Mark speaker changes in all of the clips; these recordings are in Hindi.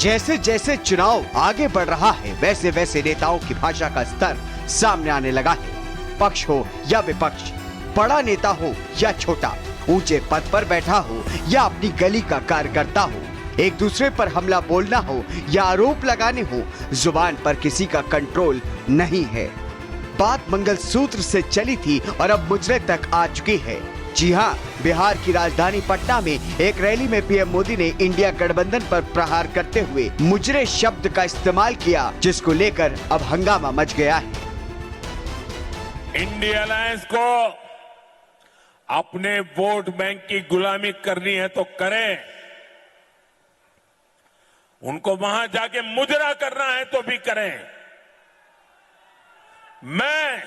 Speaker 1: जैसे जैसे चुनाव आगे बढ़ रहा है वैसे वैसे नेताओं की भाषा का स्तर सामने आने लगा है। पक्ष हो या विपक्ष, बड़ा नेता हो या छोटा, ऊंचे पद पर बैठा हो या अपनी गली का कार्यकर्ता हो, एक दूसरे पर हमला बोलना हो या आरोप लगाने हो, जुबान पर किसी का कंट्रोल नहीं है। बात मंगलसूत्र से चली थी और अब मुजरे तक आ चुकी है। जी हाँ, बिहार की राजधानी पटना में एक रैली में पीएम मोदी ने इंडिया गठबंधन पर प्रहार करते हुए मुजरे शब्द का इस्तेमाल किया, जिसको लेकर अब हंगामा मच गया है।
Speaker 2: इंडिया अलायंस को अपने वोट बैंक की गुलामी करनी है तो करें, उनको वहां जाके मुजरा करना है तो भी करें। मैं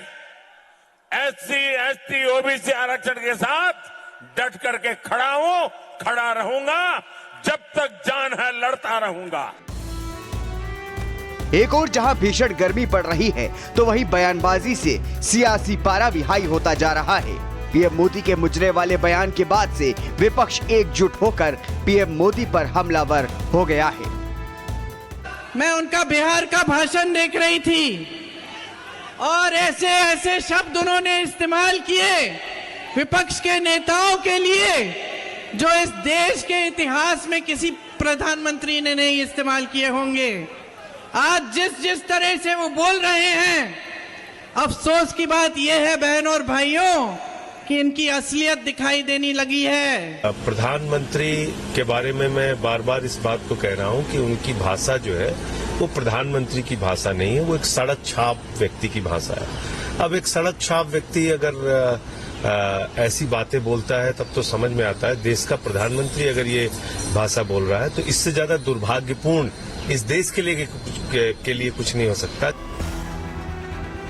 Speaker 2: एससी, एसटी, ओबीसी आरक्षण के साथ डट करके खड़ा हूं, खड़ा रहूंगा, जब तक जान है लड़ता रहूंगा।
Speaker 1: एक और जहां भीषण गर्मी पड़ रही है तो वहीं बयानबाजी से सियासी पारा भी हाई होता जा रहा है। पीएम मोदी के मुजरे वाले बयान के बाद से विपक्ष एकजुट होकर पीएम मोदी पर हमलावर हो गया है।
Speaker 3: मैं उनका बिहार का भाषण देख रही थी और ऐसे ऐसे शब्द उन्होंने इस्तेमाल किए विपक्ष के नेताओं के लिए जो इस देश के इतिहास में किसी प्रधानमंत्री ने नहीं इस्तेमाल किए होंगे। आज जिस तरह से वो बोल रहे हैं, अफसोस की बात यह है बहनों और भाइयों कि इनकी असलियत दिखाई देने लगी है।
Speaker 4: प्रधानमंत्री के बारे में मैं बार बार इस बात को कह रहा हूं कि उनकी भाषा जो है वो प्रधानमंत्री की भाषा नहीं है, वो एक सड़क छाप व्यक्ति की भाषा है। अब एक सड़क छाप व्यक्ति अगर ऐसी बातें बोलता है तब तो समझ में आता है, देश का प्रधानमंत्री अगर ये भाषा बोल रहा है तो इससे ज्यादा दुर्भाग्यपूर्ण इस देश के लिए कुछ नहीं हो सकता।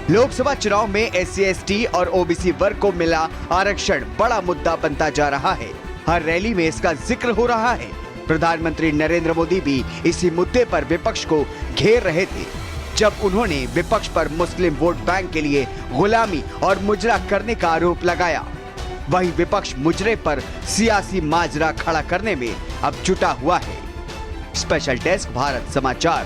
Speaker 1: लोकसभा चुनाव में एससी, एसटी और ओबीसी वर्ग को मिला आरक्षण बड़ा मुद्दा बनता जा रहा है। हर रैली में इसका जिक्र हो रहा है। प्रधानमंत्री नरेंद्र मोदी भी इसी मुद्दे पर विपक्ष को घेर रहे थे, जब उन्होंने विपक्ष पर मुस्लिम वोट बैंक के लिए गुलामी और मुजरा करने का आरोप लगाया। वहीं विपक्ष मुजरे पर सियासी माजरा खड़ा करने में अब जुटा हुआ है। स्पेशल डेस्क, भारत समाचार।